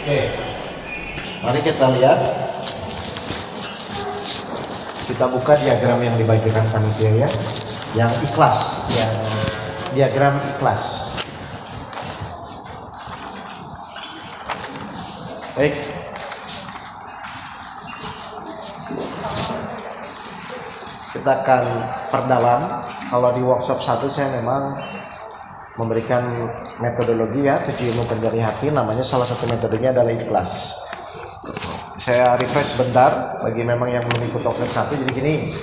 Oke, mari kita lihat. Kita buka diagram yang dibagikan panitia ya, yang ikhlas, yang diagram ikhlas. Baik. Kita akan perdalam. Kalau di workshop 1 saya memang memberikan metodologi ya, 7 ilmu pencari hati, namanya salah satu metodenya adalah ikhlas. Saya refresh sebentar bagi memang yang belum ikut workshop 1. Jadi gini,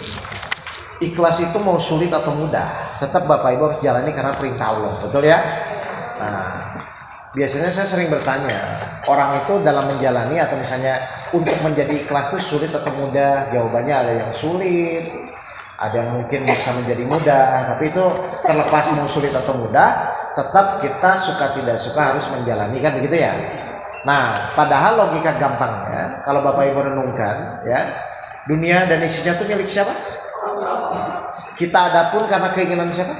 ikhlas itu mau sulit atau mudah, tetap Bapak Ibu harus jalani karena perintah Allah, betul ya? Nah, biasanya saya sering bertanya, orang itu dalam menjalani atau misalnya untuk menjadi ikhlas itu sulit atau mudah? Jawabannya ada yang sulit, ada yang mungkin bisa menjadi mudah, tapi itu terlepas mau sulit atau mudah, tetap kita suka tidak suka harus menjalani, kan begitu ya? Nah, padahal logika gampangnya, kalau Bapak Ibu renungkan ya, dunia dan isinya itu milik siapa? Kita adapun karena keinginan siapa?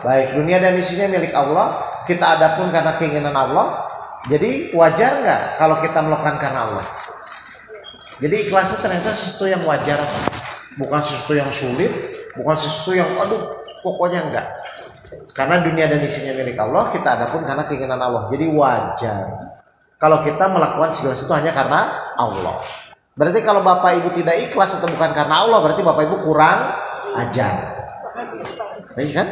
Baik, dunia dan isinya milik Allah, kita adapun karena keinginan Allah. Jadi wajar nggak kalau kita melakukan karena Allah? Jadi ikhlas itu ternyata sesuatu yang wajar, bukan sesuatu yang sulit, bukan sesuatu yang aduh pokoknya enggak. Karena dunia dan isinya milik Allah, kita adapun karena keinginan Allah. Jadi wajar kalau kita melakukan segala sesuatu hanya karena Allah. Berarti kalau Bapak Ibu tidak ikhlas atau bukan karena Allah, berarti Bapak Ibu kurang ajar. Baik kan?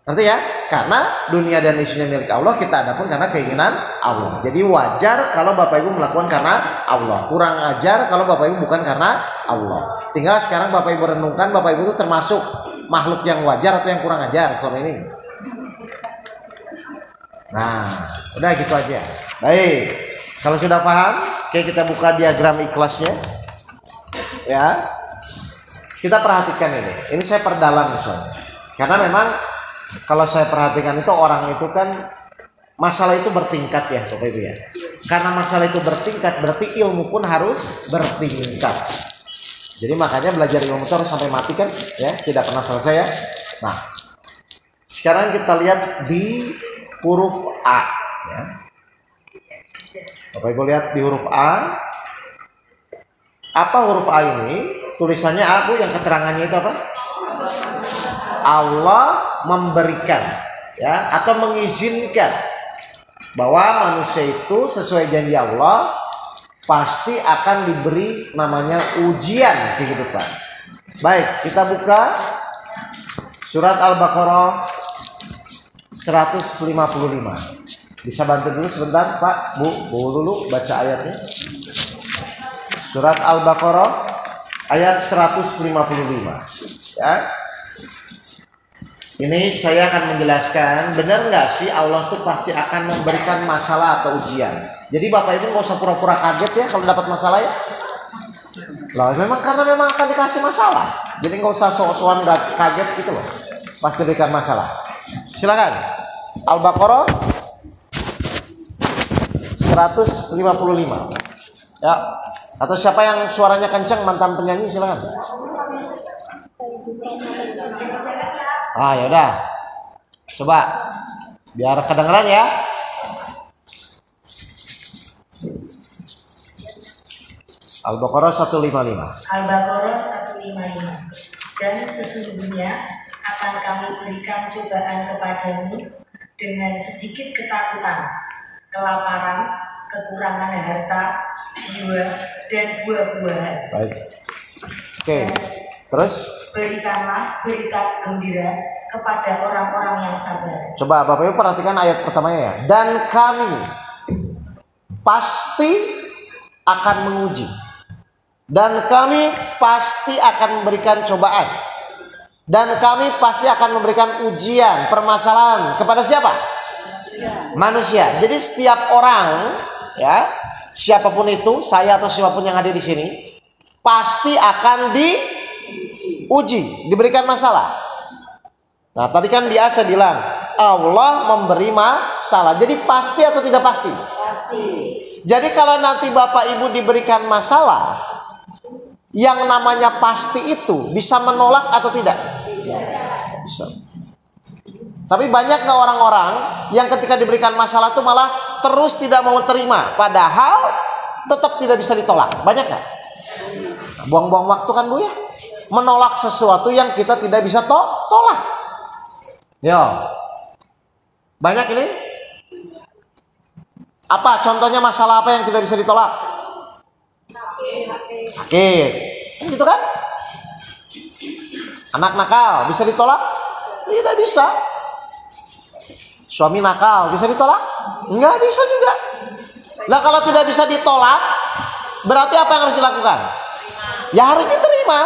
Ngerti ya? Karena dunia dan isinya milik Allah, kita adapun karena keinginan Allah. Jadi wajar kalau Bapak Ibu melakukan karena Allah. Kurang ajar kalau Bapak Ibu bukan karena Allah. Tinggal sekarang Bapak Ibu renungkan, Bapak Ibu itu termasuk makhluk yang wajar atau yang kurang ajar selama ini? Nah, udah gitu aja. Baik, kalau sudah paham, oke, kita buka diagram ikhlasnya. Ya, kita perhatikan ini. Ini saya perdalam soalnya. Karena memang kalau saya perhatikan itu orang itu kan masalah itu bertingkat ya, Bapak Ibu ya. Karena masalah itu bertingkat, berarti ilmu pun harus bertingkat. Jadi makanya belajar ilmu itu harus sampai mati kan, ya, tidak pernah selesai ya. Nah, sekarang kita lihat di huruf A. Ya. Bapak Ibu lihat di huruf A. Apa huruf A ini? Tulisannya A, Bu, yang keterangannya itu apa? Allah memberikan, ya, atau mengizinkan bahwa manusia itu sesuai janji Allah pasti akan diberi namanya ujian di kehidupan. Baik, kita buka surat Al-Baqarah 155. Bisa bantu dulu sebentar Pak, Bu dulu baca ayatnya. Surat Al-Baqarah ayat 155. Ya. Ini saya akan menjelaskan, benar nggak sih Allah tuh pasti akan memberikan masalah atau ujian. Jadi Bapak Ibu nggak usah pura-pura kaget ya kalau dapat masalah ya. Lah memang karena memang akan dikasih masalah. Jadi nggak usah sok-sokan kaget gitu loh. Pas diberikan masalah. Silakan. Al-Baqarah 155. Ya. Atau siapa yang suaranya kencang, mantan penyanyi, silakan. Ah, ya udah. Coba biar kedengeran ya. Al-Baqarah 155. Al-Baqarah 155. Dan sesungguhnya akan kami berikan cobaan kepadamu dengan sedikit ketakutan, kelaparan, kekurangan harta, jiwa, dan buah-buahan. Baik. Oke. Terus berikanlah berita gembira kepada orang-orang yang sabar. coba Bapak Ibu perhatikan ayat pertamanya ya. Dan kami pasti akan menguji. Dan kami pasti akan memberikan cobaan. Dan kami pasti akan memberikan ujian, permasalahan kepada siapa? Manusia. Jadi setiap orang, ya, siapapun itu, saya atau siapapun yang ada di sini, pasti akan diuji, diberikan masalah. Nah, tadi kan dia saya bilang Allah memberi masalah. Jadi pasti atau tidak pasti? Pasti. Jadi kalau nanti Bapak Ibu diberikan masalah, yang namanya pasti itu bisa menolak atau tidak? Bisa. Tapi banyak nggak orang-orang yang ketika diberikan masalah itu malah terus tidak mau terima, padahal tetap tidak bisa ditolak? Banyak nggak? Buang-buang waktu kan Bu ya, menolak sesuatu yang kita tidak bisa tolak. Yo, banyak ini. Apa contohnya masalah apa yang tidak bisa ditolak? Sakit, gitu kan? Anak nakal bisa ditolak? Tidak bisa. Suami nakal bisa ditolak? Enggak bisa juga. Nah kalau tidak bisa ditolak, berarti apa yang harus dilakukan? Ya harus diterima.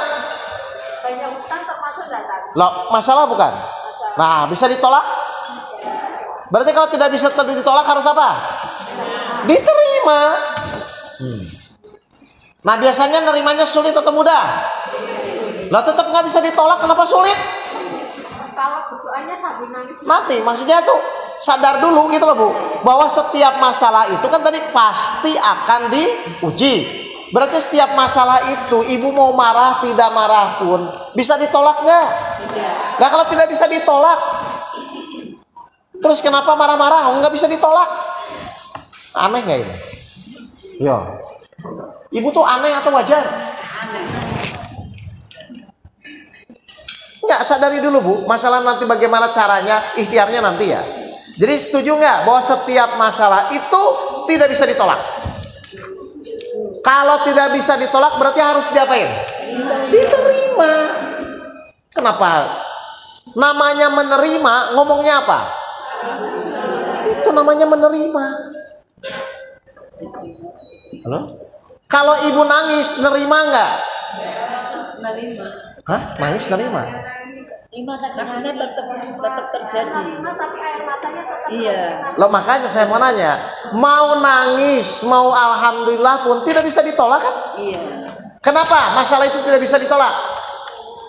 Banyak utang termasuk datang. Loh, masalah bukan? Nah, bisa ditolak? Berarti kalau tidak bisa ditolak harus apa? Diterima. Nah, biasanya nerimanya sulit atau mudah? Lah tetap nggak bisa ditolak, kenapa sulit? Kalau berdoanya sambil nangis. Nanti maksudnya tuh sadar dulu gitu loh Bu, bahwa setiap masalah itu kan tadi pasti akan diuji. Berarti setiap masalah itu ibu mau marah tidak marah pun bisa ditolak nggak? Nah kalau tidak bisa ditolak, terus kenapa marah-marah? Oh, nggak bisa ditolak. Aneh nggak ini? Yo, ibu tuh aneh atau wajar? Nggak, sadari dulu Bu, masalah nanti bagaimana caranya, ikhtiarnya nanti ya. Jadi setuju nggak bahwa setiap masalah itu tidak bisa ditolak? Kalau tidak bisa ditolak berarti harus diapain? Diterima. Kenapa? Namanya menerima, ngomongnya apa? Itu namanya menerima. Halo? Kalau ibu nangis, nerima nggak? Nerima. Hah? Nangis nerima? Maksudnya tetap terjadi. Tapi air matanya tetap. Iya. Loh makanya saya mau nanya, mau nangis, mau alhamdulillah pun tidak bisa ditolak kan? Iya. Kenapa masalah itu tidak bisa ditolak?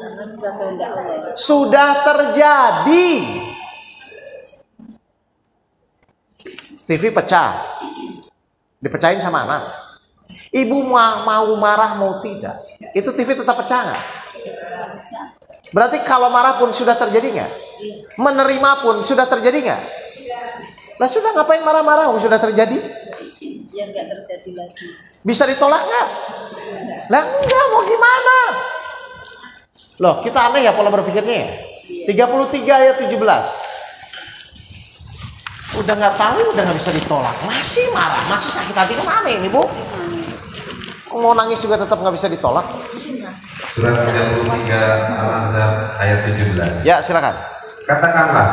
Karena sudah kehendak Allah. Sudah terjadi. TV pecah, dipecahin sama anak. Ibu mau marah mau tidak, itu TV tetap pecah nggak? Berarti kalau marah pun sudah terjadi nggak? Menerima pun sudah terjadi nggak? Lah sudah ngapain marah-marah? Sudah terjadi? Biar nggak terjadi lagi. Bisa ditolak nggak? Lah enggak, mau gimana? Loh kita aneh ya pola berpikirnya ya? 33 ayat 17. Udah nggak tahu, udah nggak bisa ditolak, masih marah, masih sakit hati, kan aneh ini Bu. Mau nangis juga tetap nggak bisa ditolak. Surat 33 Al-Ahzab ayat 17. Ya silakan. Katakanlah,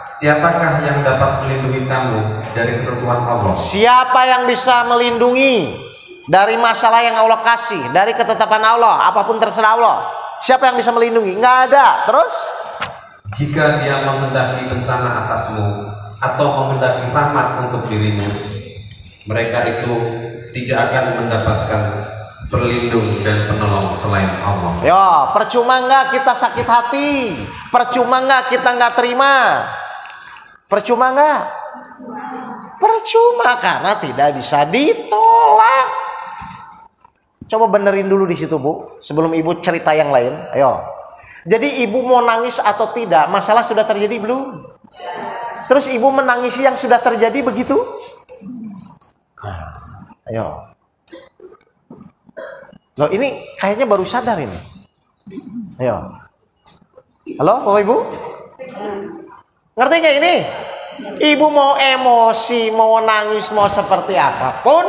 siapakah yang dapat melindungi kamu dari ketentuan Allah? Siapa yang bisa melindungi dari masalah yang Allah kasih, dari ketetapan Allah, apapun terserah Allah. Siapa yang bisa melindungi? Nggak ada. Terus? Jika dia menghendaki bencana atasmu atau menghendaki rahmat untuk dirimu, mereka itu tidak akan mendapatkan perlindung dan penolong selain Allah. Yo, percuma nggak kita sakit hati? Percuma nggak kita nggak terima? Percuma nggak? Percuma karena tidak bisa ditolak. Coba benerin dulu di situ Bu, sebelum ibu cerita yang lain. Ayo. Jadi ibu mau nangis atau tidak? Masalah sudah terjadi belum? Terus ibu menangisi yang sudah terjadi begitu? Nah, ayo. Loh ini kayaknya baru sadar ini. Ayo. Halo Bapak Ibu? Ngerti gak ini? Ibu mau emosi, mau nangis, mau seperti apapun,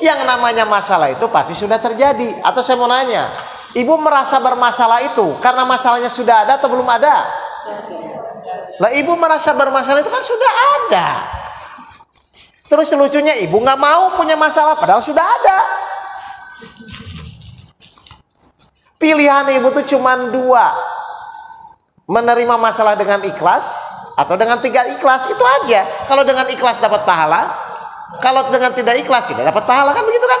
yang namanya masalah itu pasti sudah terjadi. Atau saya mau nanya, ibu merasa bermasalah itu karena masalahnya sudah ada atau belum ada? Lah ibu merasa bermasalah itu kan sudah ada. Terus lucunya ibu nggak mau punya masalah padahal sudah ada. Pilihan ibu tuh cuma dua, menerima masalah dengan ikhlas atau dengan tidak ikhlas, itu aja. Kalau dengan ikhlas dapat pahala, kalau dengan tidak ikhlas tidak dapat pahala, kan begitu kan?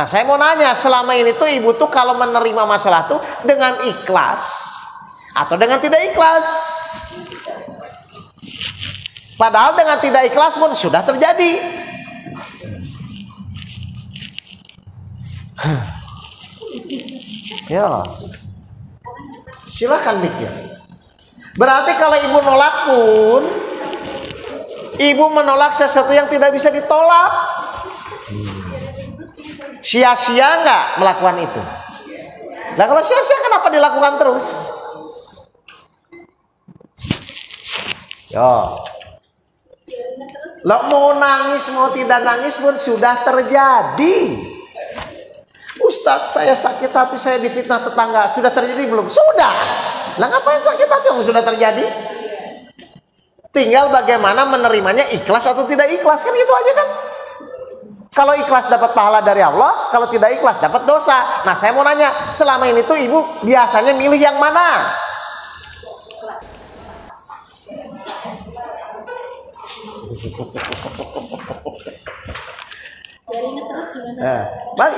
Nah saya mau nanya, selama ini tuh ibu tuh kalau menerima masalah tuh dengan ikhlas atau dengan tidak ikhlas? Padahal dengan tidak ikhlas pun sudah terjadi. Ya, silakan mikir. Berarti kalau ibu nolak pun, ibu menolak sesuatu yang tidak bisa ditolak. Sia-sia nggak melakukan itu? Nah kalau sia-sia kenapa dilakukan terus? Yo, lo mau nangis mau tidak nangis pun sudah terjadi. Ustadz, saya sakit hati, saya difitnah tetangga, sudah terjadi belum? Sudah. Lah ngapain sakit hati yang sudah terjadi? Tinggal bagaimana menerimanya, ikhlas atau tidak ikhlas, kan gitu aja kan. Kalau ikhlas dapat pahala dari Allah, kalau tidak ikhlas dapat dosa. Nah saya mau nanya, selama ini tuh ibu biasanya milih yang mana?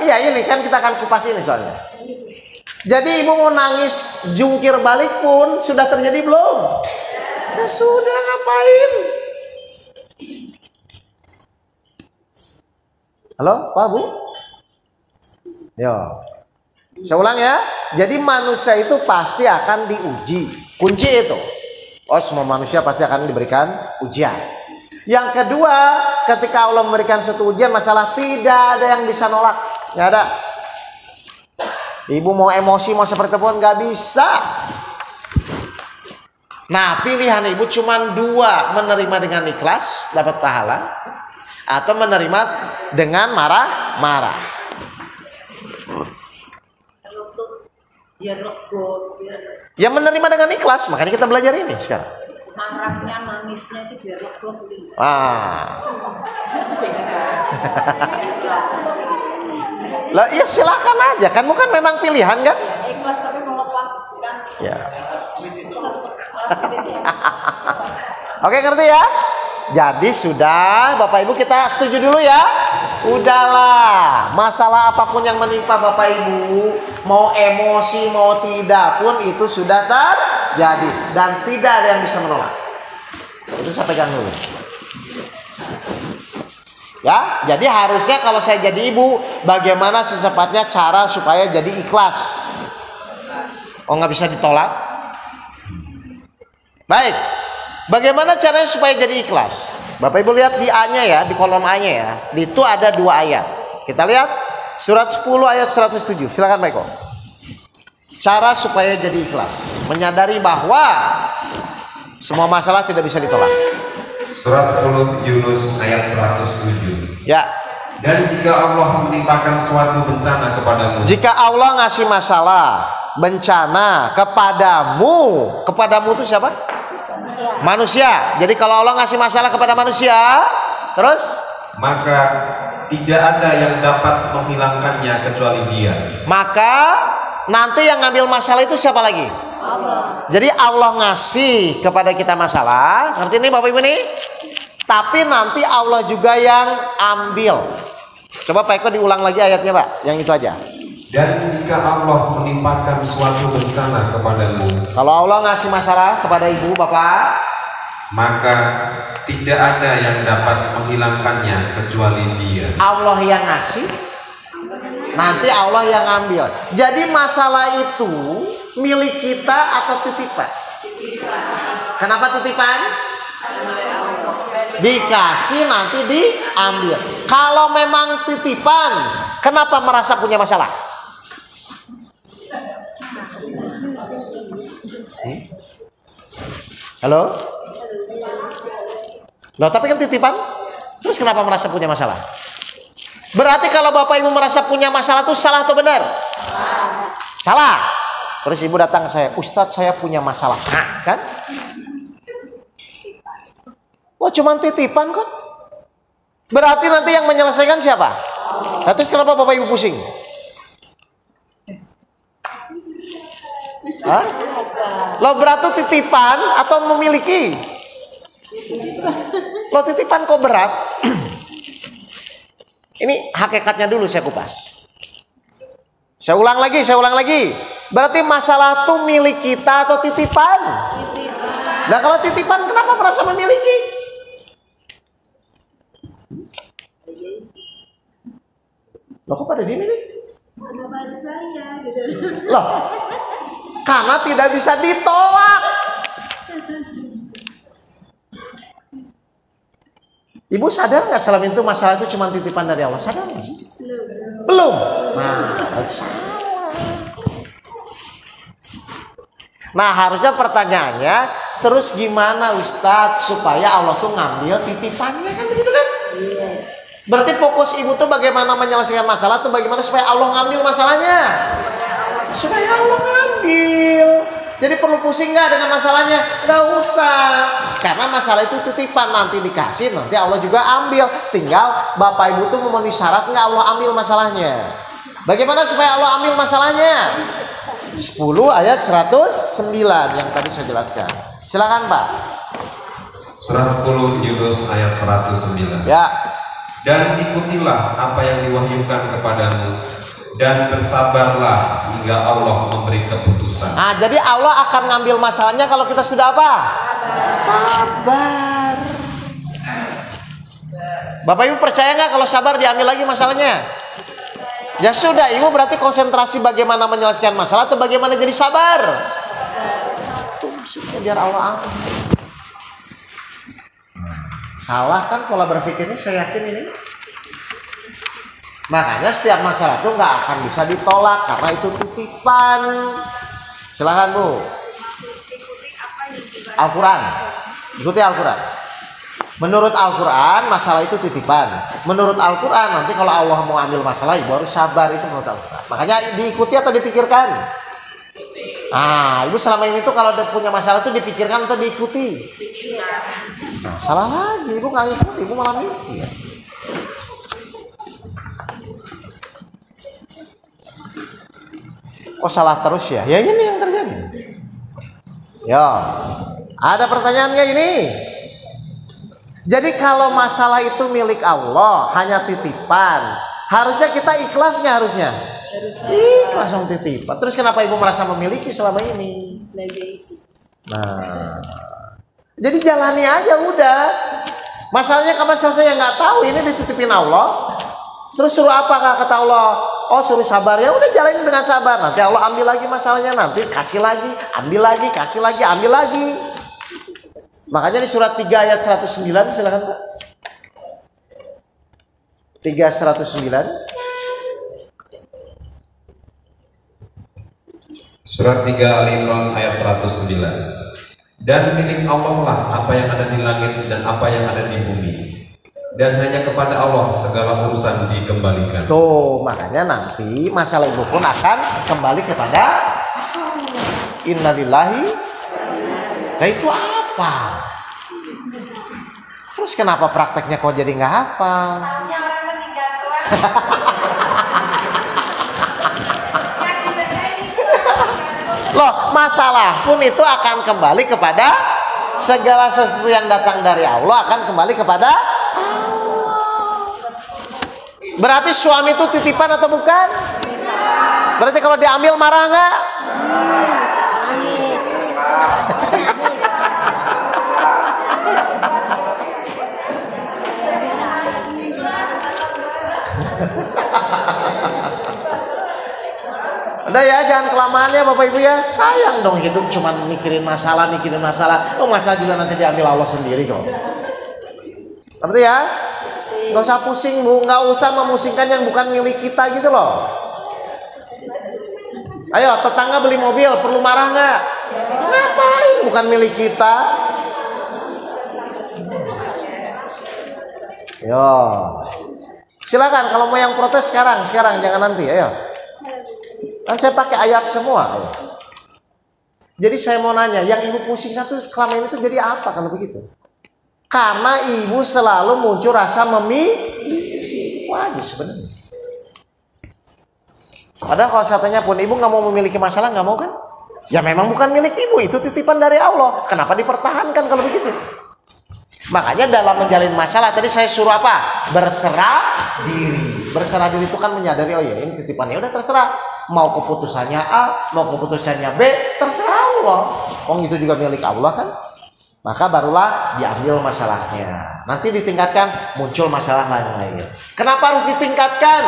Iya ini kan kita akan kupas ini soalnya. Jadi ibu mau nangis jungkir balik pun sudah terjadi belum? Nah sudah, ngapain? Halo Pak Bu? Yo, saya ulang ya. Jadi manusia itu pasti akan diuji. Kunci itu. Oh, semua manusia pasti akan diberikan ujian. Yang kedua, ketika Allah memberikan suatu ujian, masalah tidak ada yang bisa nolak. Nggak ada. Ibu mau emosi, mau seperti pun nggak bisa. Nah, pilihan ibu cuma dua, menerima dengan ikhlas dapat pahala, atau menerima dengan marah-marah. Ya menerima dengan ikhlas, makanya kita belajar ini sekarang. Marahnya, nangisnya itu biar lega dulu. Lah ya silakan aja kan, bukan memang pilihan kan? Ikhlas tapi melepaskan. Ya. Sesek. Oke, ngerti ya? Jadi sudah, Bapak Ibu kita setuju dulu ya. Udahlah, masalah apapun yang menimpa Bapak Ibu, mau emosi mau tidak pun itu sudah terjadi dan tidak ada yang bisa menolak. Itu saya pegang dulu. Ya, jadi harusnya kalau saya jadi ibu, bagaimana secepatnya cara supaya jadi ikhlas? Oh, nggak bisa ditolak? Baik. Bagaimana caranya supaya jadi ikhlas? Bapak Ibu lihat di A-nya ya, di kolom A-nya ya. Di itu ada 2 ayat. Kita lihat surat 10 ayat 107. Silakan Pak Eko. Cara supaya jadi ikhlas, menyadari bahwa semua masalah tidak bisa ditolak. Surat 10 Yunus ayat 107. Ya. Dan jika Allah menimpakan suatu bencana kepadamu, jika Allah ngasih masalah, bencana kepadamu itu siapa? Manusia. Jadi kalau Allah ngasih masalah kepada manusia, terus maka tidak ada yang dapat menghilangkannya kecuali Dia. Maka nanti yang ngambil masalah itu siapa lagi? Allah. Jadi Allah ngasih kepada kita masalah, ngerti nih Bapak Ibu nih? Tapi nanti Allah juga yang ambil. Coba Pak Eko diulang lagi ayatnya Pak, yang itu aja. Dan jika Allah menimpakan suatu bencana kepadamu, kalau Allah ngasih masalah kepada ibu bapak, maka tidak ada yang dapat menghilangkannya kecuali Dia. Allah yang ngasih, nanti Allah yang ambil. Jadi masalah itu milik kita atau titipan? Kenapa titipan? Dikasih nanti diambil. Kalau memang titipan, kenapa merasa punya masalah? Halo? Loh, tapi kan titipan. Terus kenapa merasa punya masalah? Berarti kalau Bapak Ibu merasa punya masalah itu salah atau benar? Salah. Terus ibu datang ke saya, Ustadz saya punya masalah. Nah, kan? Wah, cuman titipan kan? Berarti nanti yang menyelesaikan siapa? Nah, terus kenapa Bapak Ibu pusing? Hah? Lo berarti titipan atau memiliki? Lo titipan kok berat? Ini hakikatnya dulu saya kupas. Saya ulang lagi. Berarti masalah itu milik kita atau titipan? Nah kalau titipan kenapa merasa memiliki? Loh kok pada dini nih? Loh, karena tidak bisa ditolak. Ibu sadar nggak selama itu masalah itu cuma titipan dari Allah? Sadar nggak sih? Belum. Nah, harusnya pertanyaannya, terus gimana Ustadz supaya Allah tuh ngambil titipannya, kan begitu kan? Berarti fokus ibu tuh bagaimana menyelesaikan masalah tuh bagaimana supaya Allah ngambil masalahnya? Supaya Allah ngambil. Jadi perlu pusing nggak dengan masalahnya? Nggak usah. Karena masalah itu titipan, nanti dikasih, nanti Allah juga ambil. Tinggal Bapak Ibu tuh memenuhi syarat nggak Allah ambil masalahnya. Bagaimana supaya Allah ambil masalahnya? 10 ayat 109 yang tadi saya jelaskan. Silakan Pak. Surah 10 Yunus ayat 109. Ya. Dan ikutilah apa yang diwahyukan kepadamu, dan bersabarlah hingga Allah memberi keputusan. Nah, jadi Allah akan ngambil masalahnya kalau kita sudah apa? Sabar. Bapak Ibu percaya nggak kalau sabar diambil lagi masalahnya? Ya sudah, Ibu berarti konsentrasi bagaimana menyelesaikan masalah atau bagaimana jadi sabar. Itu maksudnya biar Allah ambil. Salah kan pola berpikirnya, saya yakin ini. Makanya setiap masalah itu nggak akan bisa ditolak karena itu titipan. Silakan Bu. Al-Quran, ikuti Al-Quran. Menurut Al-Quran masalah itu titipan. Menurut Al-Quran nanti kalau Allah mau ambil masalah ibu harus sabar, itu menurut Al-Quran. Makanya diikuti atau dipikirkan? Nah, ibu selama ini tuh kalau punya masalah itu dipikirkan atau diikuti? Nah, salah lagi, ibu nggak ngikuti, ibu malah mikir. Oh salah terus ya? Ya ini yang terjadi. Ya, ada pertanyaannya ini. Jadi kalau masalah itu milik Allah, hanya titipan, harusnya kita ikhlas nggak harusnya? Ikhlas sama titipan. Terus kenapa ibu merasa memiliki selama ini? Nah, jadi jalani aja udah. Masalahnya kapan selesai ya nggak tahu. Ini dititipin Allah. Terus suruh apa kata Allah? Oh suruh sabar, ya udah jalanin dengan sabar. Nanti Allah ambil lagi masalahnya, nanti kasih lagi, ambil lagi, kasih lagi, ambil lagi. Makanya di surat 3 ayat 109, silakan Pak. 3:109. Surat 3 Al-Imran ayat 109. Dan milik Allah lah apa yang ada di langit dan apa yang ada di bumi, dan hanya kepada Allah segala urusan dikembalikan. Tuh, makanya nanti masalah ibu pun akan kembali kepada innalillahi. Nah itu apa? Terus kenapa prakteknya kok jadi nggak hafal? Loh, masalah pun itu akan kembali kepada segala sesuatu yang datang dari Allah akan kembali kepada Allah. Berarti suami itu titipan atau bukan? Berarti kalau diambil marah nggak? Udah ya, jangan kelamaan ya Bapak Ibu ya. Sayang dong hidup cuman mikirin masalah. Oh masalah juga nanti diambil Allah sendiri kok. Ngerti ya? Nggak usah pusing Bu, nggak usah memusingkan yang bukan milik kita gitu loh. Ayo, tetangga beli mobil, perlu marah nggak? Ngapain? Bukan milik kita. Yo, silakan kalau mau yang protes sekarang jangan nanti. Ayo. Kan saya pakai ayat semua. Ayo. Jadi saya mau nanya, yang ibu pusingkan tuh selama ini tuh jadi apa kalau begitu? Karena ibu selalu muncul rasa memilih. Itu aja sebenarnya. Padahal kalau saya tanya pun ibu nggak mau memiliki masalah, nggak mau kan? Ya memang bukan milik ibu, itu titipan dari Allah. Kenapa dipertahankan kalau begitu? Makanya dalam menjalin masalah tadi saya suruh apa? Berserah diri. Berserah diri itu kan menyadari, oh ya ini titipannya, udah terserah. Mau keputusannya A, mau keputusannya B, terserah Allah. Itu juga milik Allah kan? Maka barulah diambil masalahnya. Nanti ditingkatkan, muncul masalah lain-lain. Kenapa harus ditingkatkan?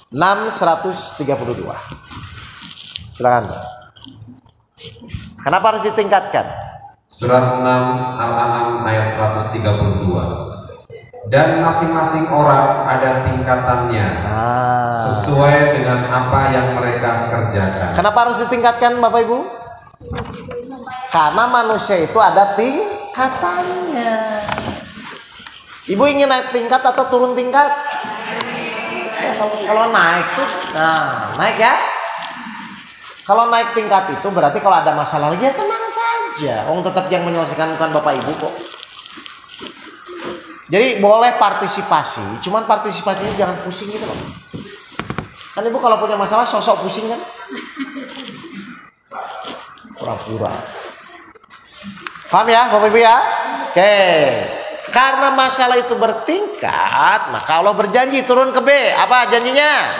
6:132. Silakan. Kenapa harus ditingkatkan? Surat 6 Al-An'am ayat 132. Dan masing-masing orang ada tingkatannya sesuai dengan apa yang mereka kerjakan. Kenapa harus ditingkatkan Bapak Ibu? Karena manusia itu ada tingkatannya. Ibu ingin naik tingkat atau turun tingkat? Ya, kalau naik tuh, nah naik ya. Kalau naik tingkat itu berarti kalau ada masalah lagi ya tenang saja. Tetap yang menyelesaikan bukan Bapak Ibu kok. Jadi boleh partisipasi, cuman partisipasinya jangan pusing gitu loh. Kan Ibu kalau punya masalah sosok pusing kan? Pura-pura. Paham ya Bapak Ibu ya? Oke. Karena masalah itu bertingkat, maka Allah berjanji turun ke B. Apa janjinya?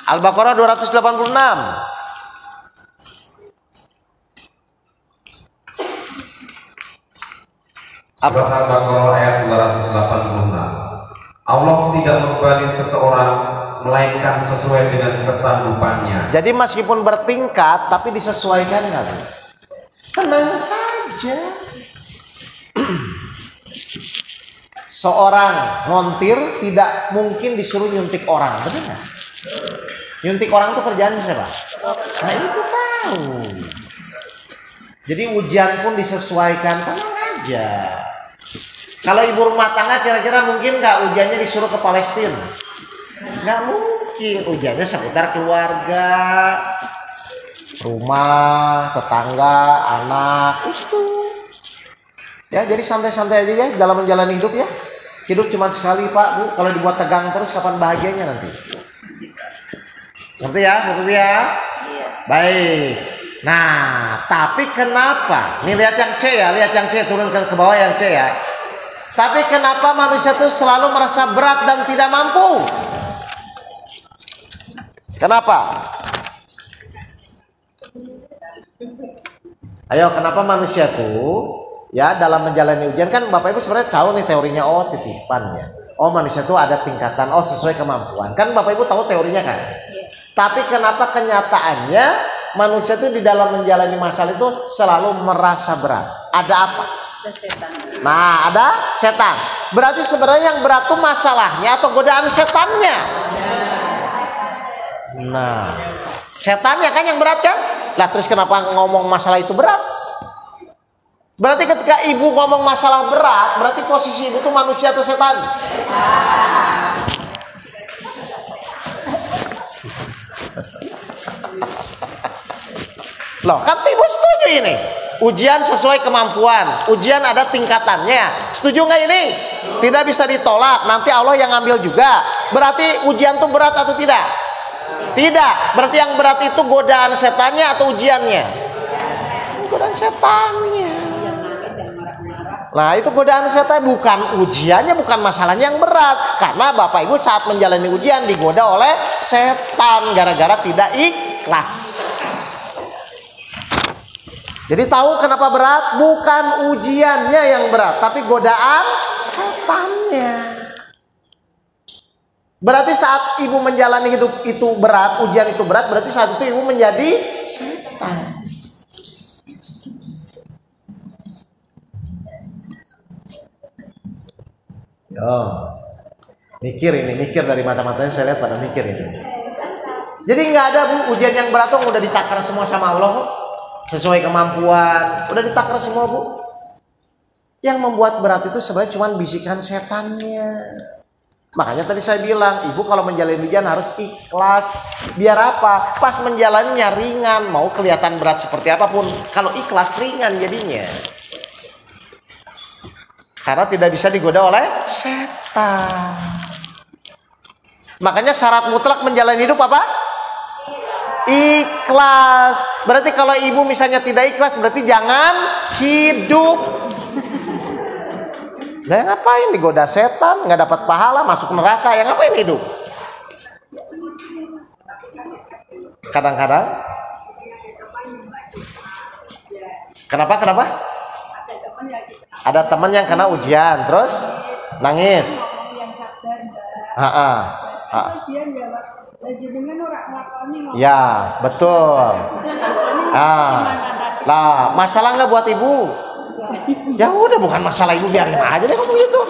Al-Baqarah 286. Surat Al-Baqarah ayat 286. Allah tidak membebani seseorang melainkan sesuai dengan kesanggupannya. Jadi meskipun bertingkat tapi disesuaikan kan? Tenang saja. Seorang montir tidak mungkin disuruh nyuntik orang, benar? Nyuntik orang tuh kerjaan siapa? Nah itu tahu. Jadi ujian pun disesuaikan, tenang aja. Kalau ibu rumah tangga kira-kira mungkin nggak ujiannya disuruh ke Palestina? Nggak mungkin. Ujiannya seputar keluarga, rumah, tetangga, anak itu. Ya jadi santai-santai aja ya dalam menjalani hidup ya. Hidup cuma sekali Pak Bu. Kalau dibuat tegang terus kapan bahagianya nanti? Ngerti ya Bapak ya? Baik. Nah, tapi kenapa? Nih lihat yang C ya, lihat yang C, turun ke bawah yang C ya. Tapi kenapa manusia itu selalu merasa berat dan tidak mampu? Kenapa? Ayo, kenapa manusia tuh ya dalam menjalani ujian kan Bapak Ibu sebenarnya tahu nih teorinya, oh titipan ya. Oh manusia tuh ada tingkatan, oh sesuai kemampuan. Kan Bapak Ibu tahu teorinya kan? Tapi kenapa kenyataannya manusia itu di dalam menjalani masalah itu selalu merasa berat? Ada apa? Ada setan. Nah, ada setan. Berarti sebenarnya yang berat tuh masalahnya atau godaan setannya? Nah, setannya kan yang berat kan? Lah terus kenapa ngomong masalah itu berat? Berarti ketika ibu ngomong masalah berat, berarti posisi ibu tuh manusia atau setan? Loh, kan ibu setuju ini. Ujian sesuai kemampuan. Ujian ada tingkatannya. Setuju nggak ini? Tidak bisa ditolak. Nanti Allah yang ngambil juga. Berarti ujian itu berat atau tidak? Tidak. Berarti yang berat itu godaan setannya atau ujiannya? Godaan setannya. Nah itu godaan setan, bukan ujiannya, bukan masalahnya yang berat. Karena Bapak Ibu saat menjalani ujian digoda oleh setan gara-gara tidak ikhlas. Jadi tahu kenapa berat? Bukan ujiannya yang berat, tapi godaan setannya. Berarti saat ibu menjalani hidup itu berat, ujian itu berat, berarti saat itu ibu menjadi setan. Oh, mikir ini, mikir dari mata-matanya saya lihat pada mikir ini. Jadi nggak ada Bu ujian yang berat tuh udah ditakar semua sama Allah kok. Sesuai kemampuan, udah ditakar semua Bu. Yang membuat berat itu sebenarnya cuma bisikan setannya. Makanya tadi saya bilang, ibu kalau menjalani ujian harus ikhlas. Biar apa? Pas menjalannya ringan, mau kelihatan berat seperti apapun, kalau ikhlas ringan jadinya. Karena tidak bisa digoda oleh setan. Makanya syarat mutlak menjalani hidup apa? Ikhlas. Berarti kalau ibu misalnya tidak ikhlas, berarti jangan hidup. Nah, ngapain digoda setan, nggak dapat pahala, masuk neraka, ya ngapain hidup? Kadang-kadang. Kenapa? Ada teman yang kena ujian, terus nangis. Ya, betul. Lah, masalah nggak buat ibu? Ya udah, bukan masalah ibu, biarin aja deh kamu gitu.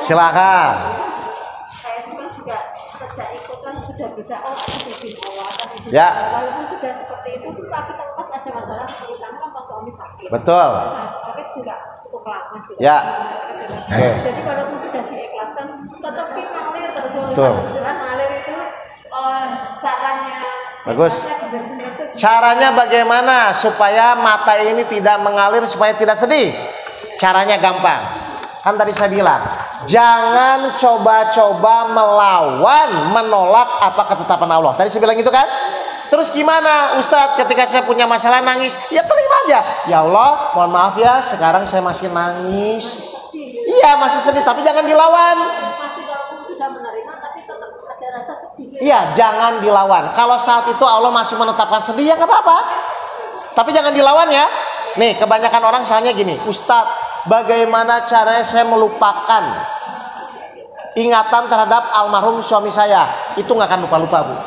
Silakan. Saya juga sejak ikut kan sudah bisa jadi Allah, Ya. walaupun sudah seperti itu, tapi pas ada masalah, terutama kan pas suami sakit. Betul. Sakit juga cukup lama juga. Ya. Oke. Jadi walaupun sudah diikhlaskan, tetap ngalir terus. Betul. Ngalir itu caranya. Bagus. Caranya bagaimana supaya mata ini tidak mengalir, supaya tidak sedih? Caranya gampang. Kan tadi saya bilang, jangan coba-coba melawan, menolak apa ketetapan Allah. Tadi saya bilang gitu kan? Terus gimana Ustadz ketika saya punya masalah nangis? Ya terima aja. Ya Allah, mohon maaf ya, sekarang saya masih nangis. Iya, masih sedih, tapi jangan dilawan. Masih walaupun sudah menerima, tapi tetap ada rasa sedih. Iya, jangan dilawan. Kalau saat itu Allah masih menetapkan sedih, ya nggak apa-apa. Tapi jangan dilawan ya. Nih, kebanyakan orang soalnya gini, Ustadz, bagaimana caranya saya melupakan ingatan terhadap almarhum suami saya? Itu nggak akan lupa-lupa, Bu.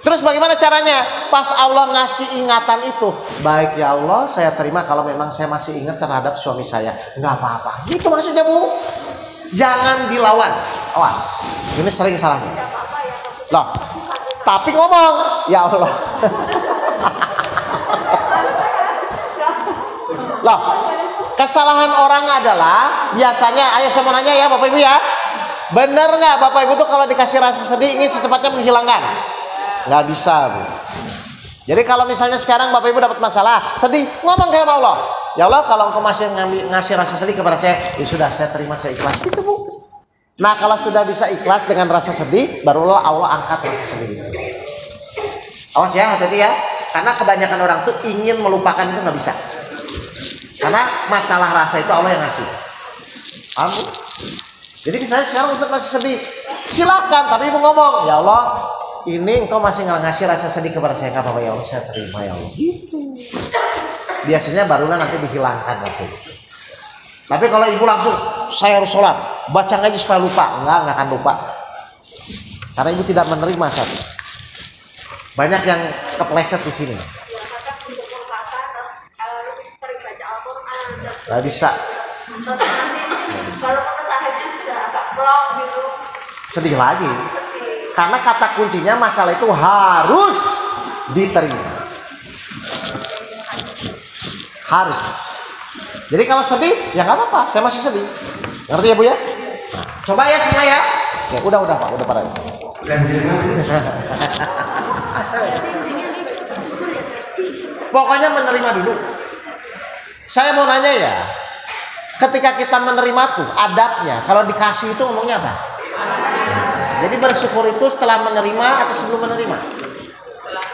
Terus bagaimana caranya? Pas Allah ngasih ingatan itu, baik ya Allah, saya terima kalau memang saya masih ingat terhadap suami saya. Nggak apa-apa. Itu maksudnya, Bu. Jangan dilawan. Awas. Ini sering salahnya. Loh, tapi ngomong, ya Allah. Loh, kesalahan orang adalah biasanya, ayo saya mau nanya ya Bapak Ibu ya, bener nggak Bapak Ibu tuh kalau dikasih rasa sedih ingin secepatnya menghilangkan? Nggak bisa, Bu. Jadi kalau misalnya sekarang Bapak Ibu dapat masalah sedih, ngomong kayak Allah, ya Allah kalau engkau masih ngasih rasa sedih kepada saya, ya sudah saya terima, saya ikhlas, gitu Bu. Nah kalau sudah bisa ikhlas dengan rasa sedih, barulah Allah angkat rasa sedih itu. Awas ya, hati-hati ya, karena kebanyakan orang tuh ingin melupakan itu nggak bisa. Karena masalah rasa itu Allah yang ngasih. Paham? Jadi misalnya sekarang Ustaz masih sedih, silakan, tapi ibu ngomong, ya Allah, ini engkau masih ngasih rasa sedih kepada saya, nggak apa-apa ya Allah, saya terima ya Allah. Gitu. Biasanya barulah nanti dihilangkan rasa itu. Tapi kalau ibu langsung, saya harus sholat, baca ngaji supaya lupa, nggak akan lupa. Karena ibu tidak menerima satu. Banyak yang kepleset di sini. Gak bisa. Kalau kesahannya sudah agak plong gitu. Sedih lagi. Karena kata kuncinya masalah itu harus diterima. Harus. Jadi kalau sedih, ya nggak apa-apa. Saya masih sedih. Ngerti ya Bu ya? Nah, coba ya semua ya. Oke, udah Pak, udah parah. Pokoknya menerima dulu. Saya mau nanya ya, ketika kita menerima tuh adabnya, kalau dikasih itu ngomongnya apa? Jadi bersyukur itu setelah menerima atau sebelum menerima?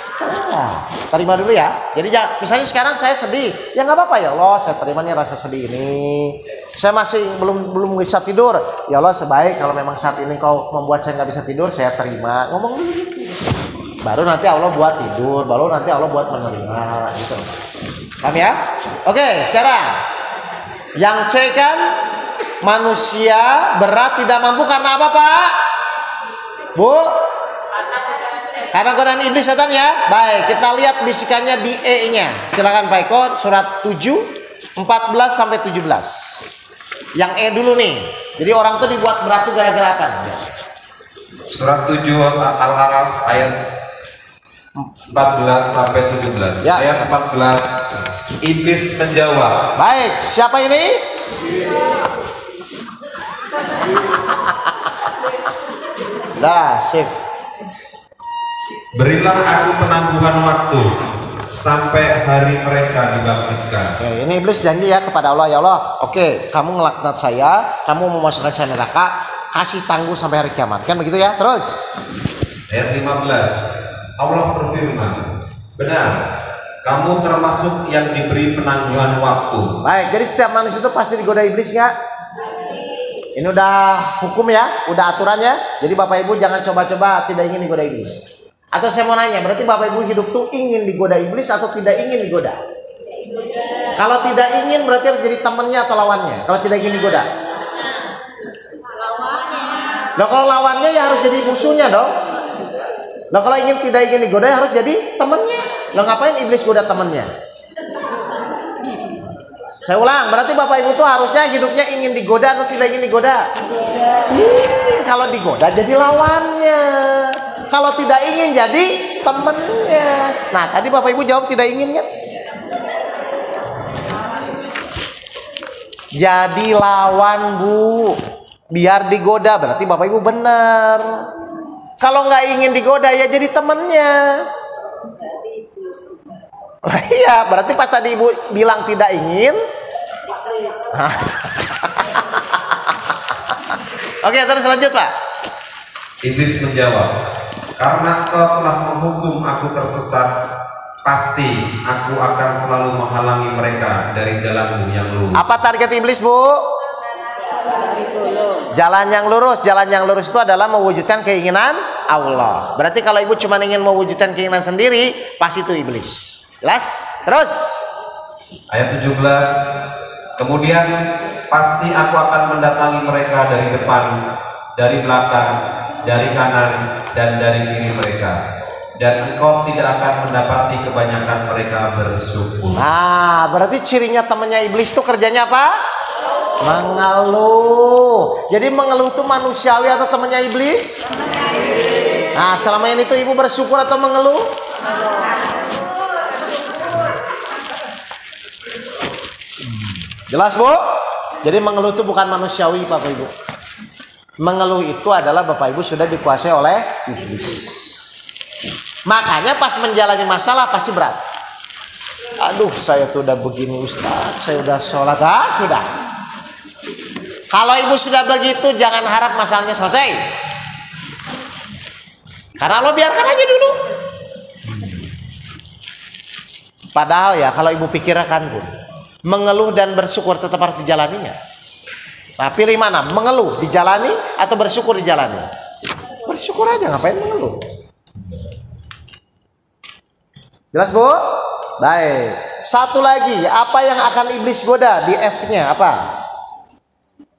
Setelah. Terima dulu ya. Jadi misalnya sekarang saya sedih, ya nggak apa-apa ya Allah, saya terima nih rasa sedih ini. Saya masih belum bisa tidur, ya Allah sebaik kalau memang saat ini kau membuat saya nggak bisa tidur, saya terima. Ngomong dulu gitu. Baru nanti Allah buat tidur, baru nanti Allah buat menerima gitu. Paham ya? Oke, sekarang yang C kan manusia berat tidak mampu karena apa Pak? Bu? Karena godaan iblis setan ya. Baik, kita lihat bisikannya di E-nya. Silakan Pak Eko, surat 7 14 sampai 17. Yang E dulu nih. Jadi orang tuh dibuat berat tuh gara-gara apa? Surat 7 Al-Araf ayat 14 sampai 17. Ya. Ayat 14, iblis menjawab. Baik, siapa ini? Dah, sip. Berilah aku penangguhan waktu sampai hari mereka dibangkitkan. Oke, ini iblis janji ya kepada Allah, ya Allah, oke, kamu ngelaknat saya, kamu memasukkan saya neraka, kasih tangguh sampai hari kiamat. Kan begitu ya? Terus Ayat 15, Allah berfirman, benar, kamu termasuk yang diberi penangguhan waktu. baik, jadi setiap manusia itu pasti digoda iblis nggak? Ini udah hukum ya, udah aturannya. Jadi Bapak Ibu jangan coba-coba tidak ingin digoda iblis. Atau saya mau nanya, berarti Bapak Ibu hidup tuh ingin digoda iblis atau tidak ingin digoda? Kalau tidak ingin berarti harus jadi temannya atau lawannya? Kalau tidak ingin digoda? Nah kalau lawannya ya harus jadi musuhnya dong. Nah kalau tidak ingin digoda harus jadi temannya. Nah ngapain iblis goda temannya? Saya ulang, berarti Bapak Ibu tuh harusnya hidupnya ingin digoda atau tidak ingin digoda? Kalau digoda jadi lawannya. Kalau tidak ingin jadi temennya. Nah, tadi Bapak Ibu jawab tidak ingin kan? Jadi lawan, Bu. Biar digoda, berarti Bapak Ibu benar. Kalau nggak ingin digoda ya jadi temennya. Iya, berarti pas tadi Ibu bilang tidak ingin. Oke, terus lanjut Pak. Iblis menjawab, karena kau telah menghukum aku tersesat, pasti aku akan selalu menghalangi mereka dari jalanmu yang lurus. Apa target iblis, Bu? Jalan yang lurus. Jalan yang lurus itu adalah mewujudkan keinginan Allah. Berarti kalau Ibu cuma ingin mewujudkan keinginan sendiri, pasti itu iblis. Jelas? Terus Ayat 17, kemudian pasti aku akan mendatangi mereka dari depan, dari belakang, dari kanan, dan dari kiri mereka, dan engkau tidak akan mendapati kebanyakan mereka bersyukur. Nah, berarti cirinya temannya iblis itu kerjanya apa? Mengeluh. Jadi mengeluh itu manusiawi atau temannya iblis? Nah, selama ini tuh Ibu bersyukur atau mengeluh? Jelas, Bu? Jadi mengeluh itu bukan manusiawi, Bapak Ibu. Mengeluh itu adalah Bapak Ibu sudah dikuasai oleh iblis. Makanya pas menjalani masalah pasti berat. Aduh, saya tuh udah begini Ustaz, saya udah sholat, sudah. Kalau Ibu sudah begitu, jangan harap masalahnya selesai. Karena Allah biarkan aja dulu. Padahal ya, kalau Ibu pikirkan pun, mengeluh dan bersyukur tetap harus dijalaninya. Nah, pilih mana? Mengeluh dijalani atau bersyukur dijalani? Bersyukur aja, ngapain mengeluh? Jelas, Bu? Baik. Satu lagi, apa yang akan iblis goda di F-nya apa?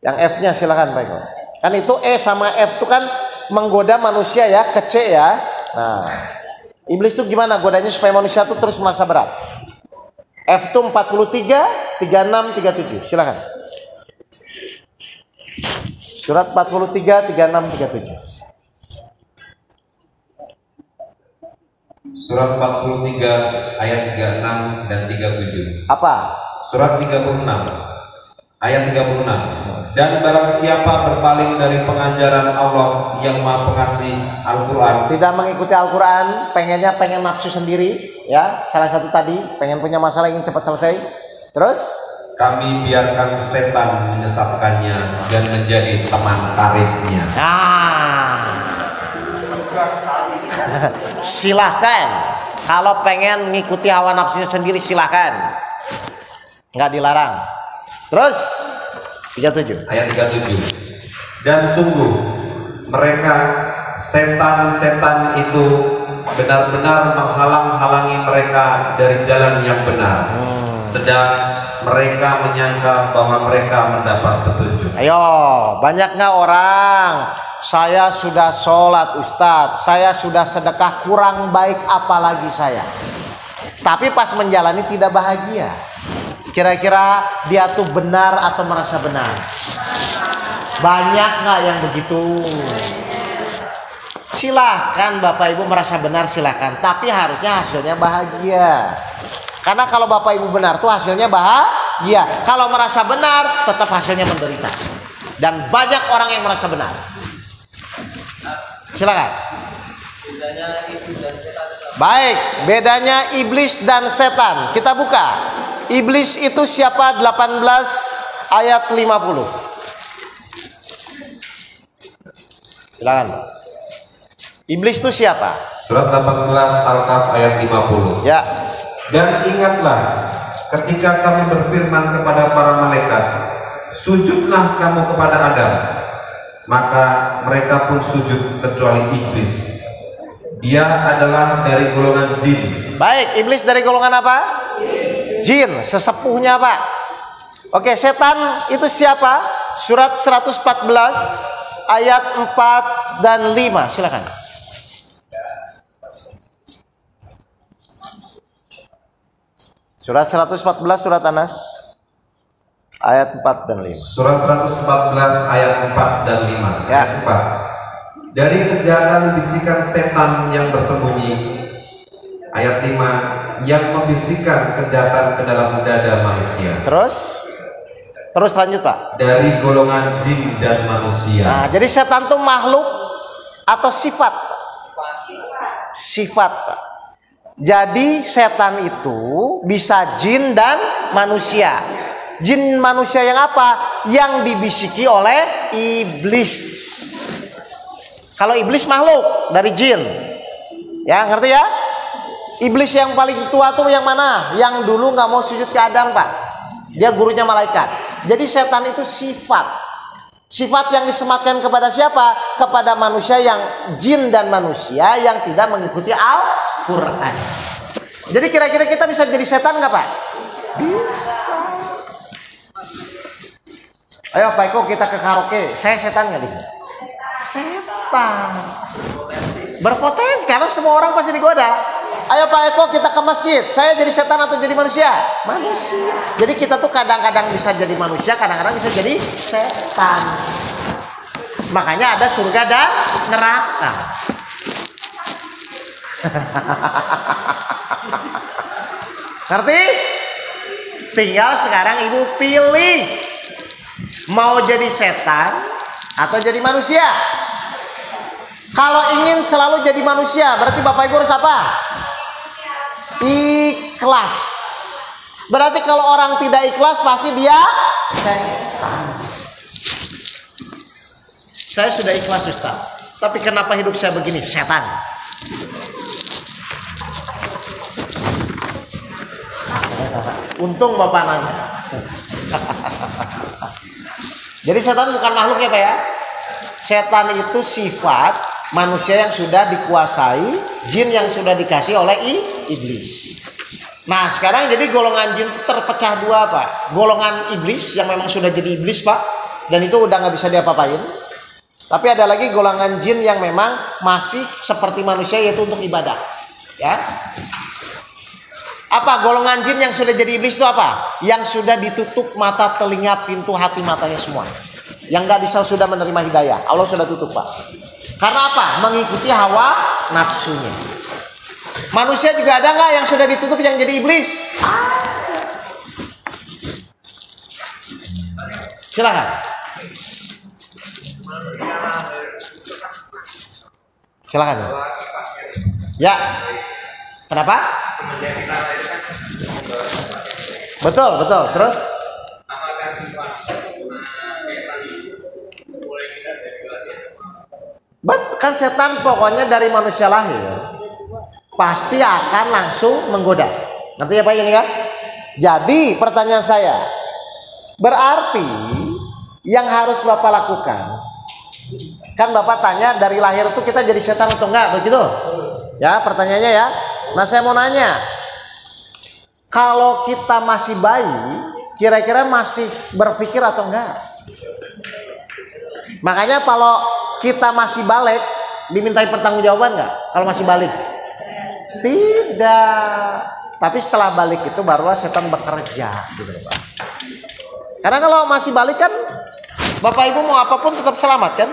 Yang F-nya silakan Pak Eko. Kan itu E sama F itu kan menggoda manusia ya, ke C ya. Nah, iblis itu gimana godanya supaya manusia itu terus merasa berat? F itu 43, 36, 37. Silakan. Surat 43, 36, 37. Surat 43 ayat 36 dan 37. Apa? Surat 36 ayat 36. Dan barang siapa berpaling dari pengajaran Allah yang Maha Pengasih Al-Quran, tidak mengikuti Al-Quran, pengen nafsu sendiri ya, salah satu tadi pengen punya masalah ingin cepat selesai, terus kami biarkan setan menyesatkannya dan menjadi teman karibnya. Silahkan kalau pengen ngikuti hawa nafsunya sendiri, silahkan, nggak dilarang. Terus 37 ayat 37. Dan sungguh mereka setan-setan itu benar-benar menghalang-halangi mereka dari jalan yang benar, sedang mereka menyangka bahwa mereka mendapat petunjuk. Ayo, banyak nggak orang? Saya sudah sholat Ustadz, saya sudah sedekah, kurang baik apalagi saya. Tapi pas menjalani tidak bahagia. Kira-kira dia tuh benar atau merasa benar? Banyak nggak yang begitu? Silahkan Bapak Ibu merasa benar, silahkan. Tapi harusnya hasilnya bahagia. Karena kalau Bapak Ibu benar tuh hasilnya bahagia. Kalau merasa benar tetap hasilnya menderita. Dan banyak orang yang merasa benar. Silakan. Baik, bedanya iblis dan setan. Kita buka. Iblis itu siapa? 18 ayat 50. Silakan. Iblis itu siapa? Surat 18 Al-Kahf ayat 50. Ya. Dan ingatlah ketika kami berfirman kepada para malaikat, sujudlah kamu kepada Adam, maka mereka pun sujud kecuali iblis. Dia adalah dari golongan jin. Baik, iblis dari golongan apa? Jin, sesepuhnya Pak. Oke, setan itu siapa? Surat 114 ayat 4 dan 5. Silakan. Surat 114 surat Anas. ayat 4 dan 5. Surah 114 ayat 4 dan 5. Ya. Ayat 4. Dari kejahatan bisikan setan yang bersembunyi. Ayat 5, yang membisikkan kejahatan ke dalam dada manusia. Terus lanjut Pak. Dari golongan jin dan manusia. Nah, jadi setan itu makhluk atau sifat? Sifat Pak. Jadi setan itu bisa jin dan manusia. Jin manusia yang apa? Yang dibisiki oleh iblis. Kalau iblis makhluk dari jin. Ya, ngerti ya? Iblis yang paling tua tuh yang mana? Yang dulu nggak mau sujud ke Adam Pak. Dia gurunya malaikat. Jadi setan itu sifat. Sifat yang disematkan kepada siapa? Kepada manusia yang jin dan manusia yang tidak mengikuti Al-Quran. Jadi kira-kira kita bisa jadi setan nggak Pak? Bisa. Ayo Pak Eko kita ke karaoke. Saya setan nggak di sini? Setan. Berpotensi karena semua orang pasti digoda. Ayo Pak Eko kita ke masjid. Saya jadi setan atau jadi manusia? Manusia. Jadi kita tuh kadang-kadang bisa jadi manusia, kadang-kadang bisa jadi setan. Makanya ada surga dan neraka. Ngerti? Tinggal sekarang ibu pilih mau jadi setan atau jadi manusia. Kalau ingin selalu jadi manusia, berarti Bapak Ibu harus apa? Ikhlas. Berarti kalau orang tidak ikhlas pasti dia setan. Saya sudah ikhlas Ustaz, tapi kenapa hidup saya begini? Setan. Untung Bapak nanya. Jadi setan bukan makhluk ya Pak ya. Setan itu sifat manusia yang sudah dikuasai, jin yang sudah dikasih oleh iblis. Nah sekarang jadi golongan jin itu terpecah dua Pak. Golongan iblis yang memang sudah jadi iblis Pak, dan itu udah nggak bisa diapa-apain. Tapi ada lagi golongan jin yang memang masih seperti manusia, yaitu untuk ibadah. Ya. Apa golongan jin yang sudah jadi iblis itu apa? Yang sudah ditutup mata, telinga, pintu hati matanya semua. Yang nggak bisa sudah menerima hidayah. Allah sudah tutup Pak. Karena apa? Mengikuti hawa nafsunya. Manusia juga ada nggak yang sudah ditutup yang jadi iblis? Silakan. Silakan. Ya. Kenapa? Betul, betul. Terus? Kan setan pokoknya dari manusia lahir pasti akan langsung menggoda. Ngerti ya Pak ini kan? Jadi pertanyaan saya, berarti yang harus Bapak lakukan, kan Bapak tanya dari lahir itu kita jadi setan atau enggak, begitu? Ya pertanyaannya ya. Nah saya mau nanya, kalau kita masih bayi, kira-kira masih berpikir atau enggak? Makanya kalau kita masih balik, dimintai pertanggungjawaban nggak? Kalau masih balik? Tidak. Tapi setelah balik itu barulah setan bekerja, gitu Pak. Karena kalau masih balik kan, Bapak Ibu mau apapun tetap selamat kan?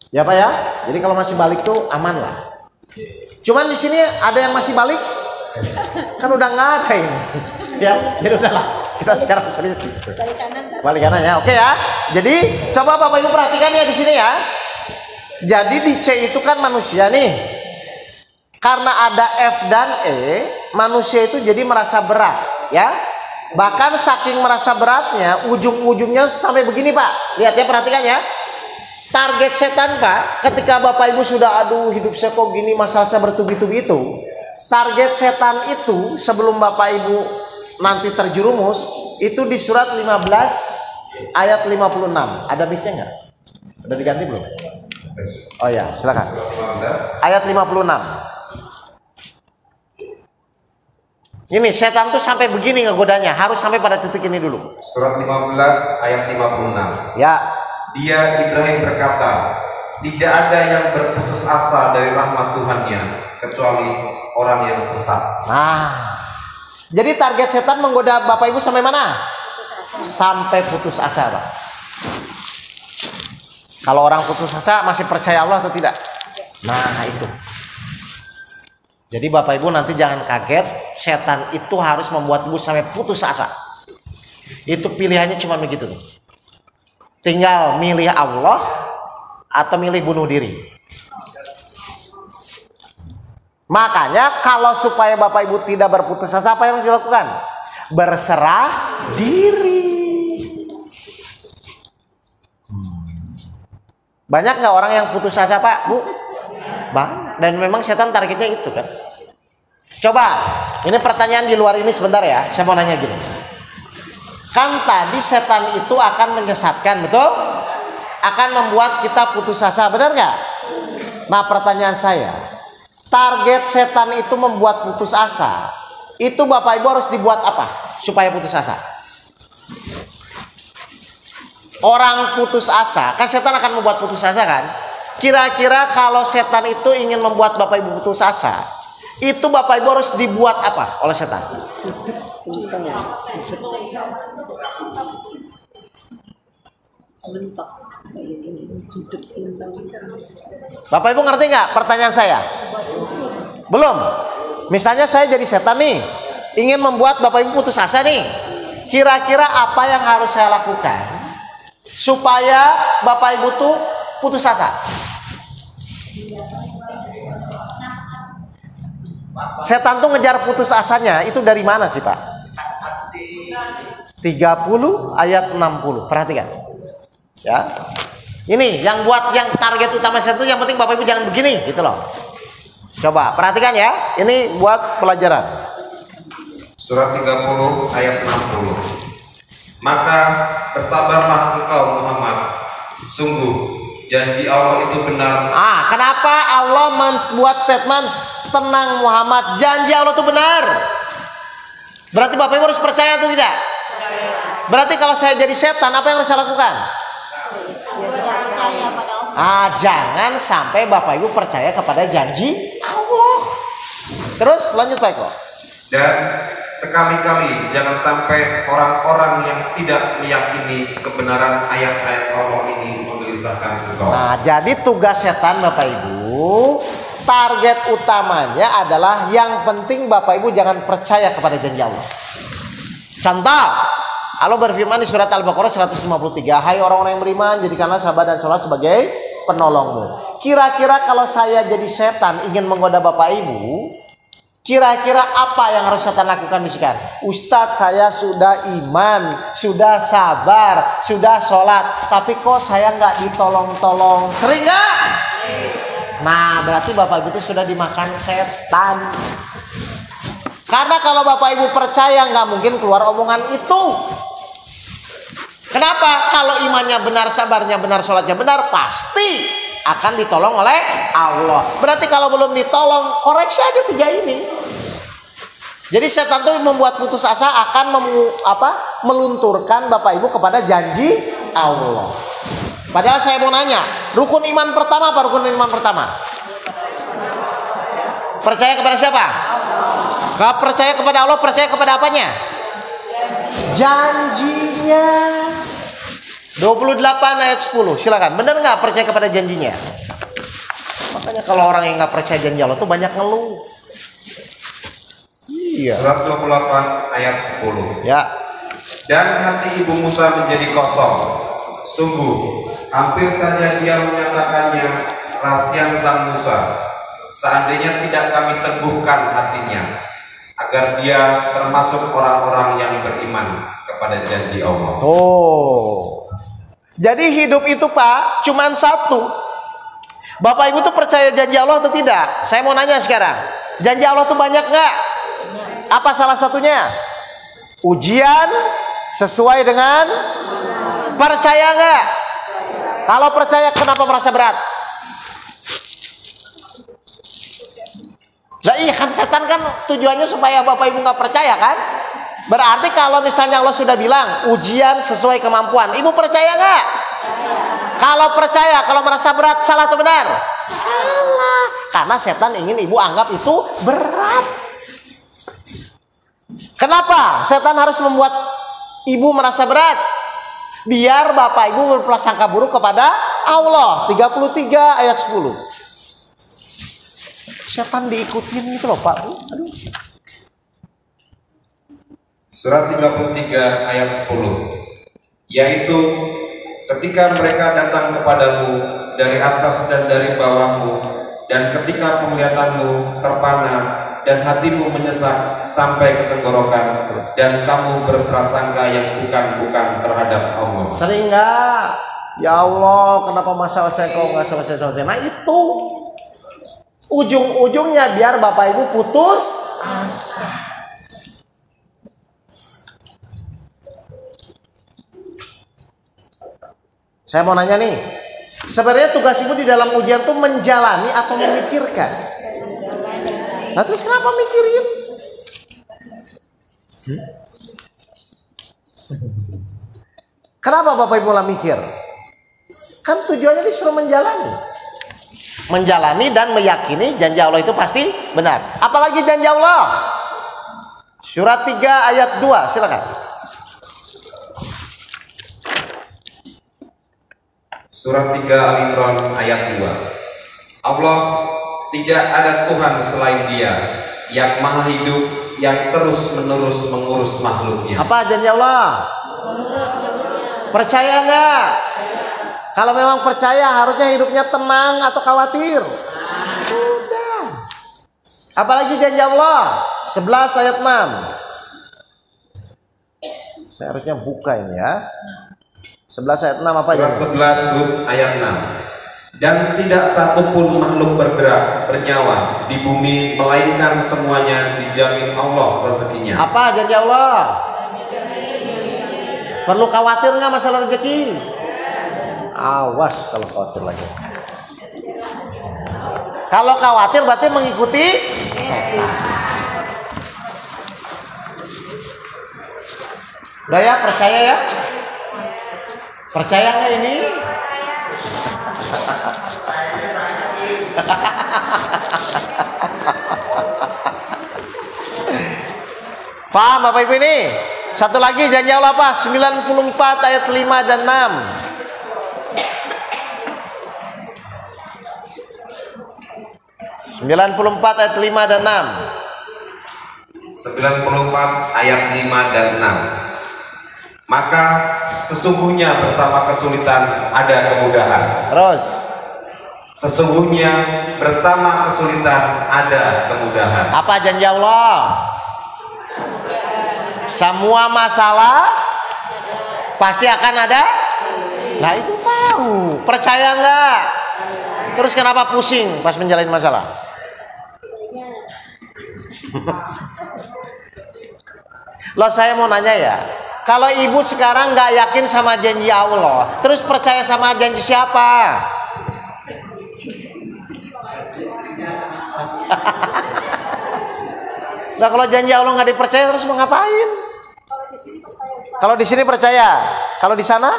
Ya Pak ya. Jadi kalau masih balik tuh aman lah. Cuman di sini ada yang masih balik, kan udah nggak ada ini. Ya, jadi udahlah. Kita sekarang serius di situ. Balik kanan ya. Oke ya. Jadi coba Bapak Ibu perhatikan ya di sini ya. Jadi di C itu kan manusia nih. Karena ada F dan E, manusia itu jadi merasa berat, ya. Bahkan saking merasa beratnya, ujung-ujungnya sampai begini Pak. Lihat ya, perhatikan ya. Target setan Pak, ketika Bapak Ibu sudah aduh hidup saya kok gini, masalah saya bertubi-tubi itu. Target setan itu sebelum Bapak Ibu nanti terjerumus itu di surat 15 ayat 56. Ada mic-nya enggak? Udah diganti belum? Oh ya, silakan. Ayat 56. Ini setan tuh sampai begini ngegodanya, harus sampai pada titik ini dulu. Surat 15 ayat 56. Ya. Dia Ibrahim berkata, tidak ada yang berputus asa dari rahmat Tuhannya kecuali orang yang sesat. Nah, jadi target setan menggoda Bapak Ibu sampai mana? Sampai putus asa, Pak. Kalau orang putus asa masih percaya Allah atau tidak? Nah, itu. Jadi Bapak Ibu nanti jangan kaget, setan itu harus membuat Ibu sampai putus asa. Itu pilihannya cuma begitu tuh. Tinggal milih Allah atau milih bunuh diri. Makanya kalau supaya Bapak Ibu tidak berputus asa, apa yang dilakukan? Berserah diri. Banyak nggak orang yang putus asa, Pak, Bu? Bang, dan memang setan targetnya itu kan. Coba, ini pertanyaan di luar ini sebentar ya. Saya mau nanya gini. Kan tadi setan itu akan menyesatkan, betul? Akan membuat kita putus asa, benar nggak? Nah, pertanyaan saya, target setan itu membuat putus asa. Itu Bapak Ibu harus dibuat apa supaya putus asa? Orang putus asa, kan setan akan membuat putus asa kan? Kira-kira kalau setan itu ingin membuat Bapak Ibu putus asa, itu Bapak Ibu harus dibuat apa oleh setan? Bapak Ibu ngerti nggak pertanyaan saya? Belum. Misalnya saya jadi setan nih, ingin membuat Bapak Ibu putus asa nih. Kira-kira apa yang harus saya lakukan supaya Bapak Ibu tuh putus asa? Setan tuh ngejar putus asanya itu dari mana sih, Pak? 30 ayat 60. Perhatikan. Ya. Ini yang buat yang target utama setan itu yang penting Bapak Ibu jangan begini gitu loh. Coba perhatikan ya. Ini buat pelajaran. Surat 30 ayat 60. Maka bersabarlah engkau Muhammad, sungguh janji Allah itu benar. Kenapa Allah membuat statement tenang Muhammad, janji Allah itu benar? Berarti Bapak Ibu harus percaya atau tidak? Berarti kalau saya jadi setan, apa yang harus saya lakukan? Jangan sampai Bapak Ibu percaya kepada janji Allah. Terus lanjut Pak Eko. Dan sekali-kali jangan sampai orang-orang yang tidak meyakini kebenaran ayat-ayat Allah ini menggelisahkan engkau. Nah, jadi tugas setan Bapak Ibu, target utamanya adalah yang penting Bapak Ibu jangan percaya kepada janji Allah. Contoh, Allah berfirman di surat Al-Baqarah 153, hai orang-orang yang beriman, jadikanlah sabar dan sholat sebagai penolongmu. Kira-kira kalau saya jadi setan ingin menggoda Bapak Ibu, kira-kira apa yang harus setan lakukan misalkan? Ustadz, saya sudah iman, sudah sabar, sudah sholat, tapi kok saya nggak ditolong-tolong? Sering nggak? Nah, berarti Bapak Ibu itu sudah dimakan setan. Karena kalau Bapak Ibu percaya nggak mungkin keluar omongan itu. Kenapa? Kalau imannya benar, sabarnya benar, sholatnya benar, pasti akan ditolong oleh Allah. Berarti kalau belum ditolong, koreksi aja 3 ini. Jadi setan itu membuat putus asa akan melunturkan Bapak Ibu kepada janji Allah. Padahal saya mau nanya, rukun iman pertama apa rukun iman pertama? Percaya kepada siapa? Kalau percaya kepada Allah, percaya kepada apanya? Janjinya. 28 ayat 10, silakan. Benar nggak percaya kepada janjinya? Makanya kalau orang yang nggak percaya janji Allah tuh banyak ngeluh. Iya. Surat 28 ayat 10. Ya. Dan hati ibu Musa menjadi kosong. Sungguh, hampir saja dia menyatakannya rahasia tentang Musa. Seandainya tidak kami teguhkan hatinya, agar dia termasuk orang-orang yang beriman kepada janji Allah. Jadi hidup itu Pak, cuman satu. Bapak Ibu tuh percaya janji Allah atau tidak? Saya mau nanya sekarang. Janji Allah tuh banyak nggak? Apa salah satunya? Ujian sesuai dengan percaya nggak? Kalau percaya kenapa merasa berat? Nah iya kan, setan kan tujuannya supaya Bapak Ibu nggak percaya kan? Berarti kalau misalnya Allah sudah bilang ujian sesuai kemampuan, Ibu percaya nggak? Kalau percaya, kalau merasa berat, salah atau benar? Salah. Karena setan ingin ibu anggap itu berat. Kenapa setan harus membuat ibu merasa berat? Biar bapak ibu berprasangka buruk kepada Allah. 33 ayat 10. Setan diikutin gitu loh Pak. Aduh. Surat 33 ayat 10, yaitu ketika mereka datang kepadamu dari atas dan dari bawahmu, dan ketika penglihatanmu terpana dan hatimu menyesak sampai ke tenggorokan, dan kamu berprasangka yang bukan-bukan terhadap Allah. Sering nggak? Ya Allah, kenapa masalah saya kok nggak selesai-selesai? Nah itu ujung-ujungnya biar bapak ibu putus asa. Saya mau nanya nih, sebenarnya tugas ibu di dalam ujian tuh menjalani atau memikirkan? Nah terus kenapa mikirin? Kenapa bapak ibu lah mikir? Kan tujuannya disuruh menjalani. Menjalani dan meyakini janji Allah itu pasti benar. Apalagi janji Allah. Surat 3 ayat 2, silakan. Surat 3 Al-Imran ayat 2. Allah, tidak ada Tuhan selain Dia yang maha hidup, yang terus menerus mengurus makhluknya. Apa janji Allah? Percaya nggak? Kalau memang percaya harusnya hidupnya tenang atau khawatir? Sudah. Apalagi janji Allah 11 ayat 6. Saya harusnya buka ini ya. 11 ayat 6 apa ya? Surat 11 Hud ayat 6. Dan tidak satupun makhluk bergerak bernyawa di bumi melainkan semuanya dijamin Allah rezekinya. Apa janji Allah? Perlu khawatir nggak masalah rezeki? Awas kalau khawatir lagi. Kalau khawatir berarti mengikuti setan. Udah ya, percaya ya? Percaya nggak ini? Paham Bapak Ibu ini? Satu lagi janji Allah apa? 94 ayat 5 dan 6. 94 ayat 5 dan 6. 94 ayat 5 dan 6. Maka sesungguhnya bersama kesulitan ada kemudahan. Terus. Sesungguhnya bersama kesulitan ada kemudahan. Apa janji Allah? Semua masalah pasti akan ada. Nah itu tahu. Percaya nggak? Terus kenapa pusing pas menjalani masalah? Loh saya mau nanya ya. Kalau ibu sekarang nggak yakin sama janji Allah, terus percaya sama janji siapa? Nah kalau janji Allah nggak dipercaya terus mau ngapain? Kalau di sini percaya, kalau di sana?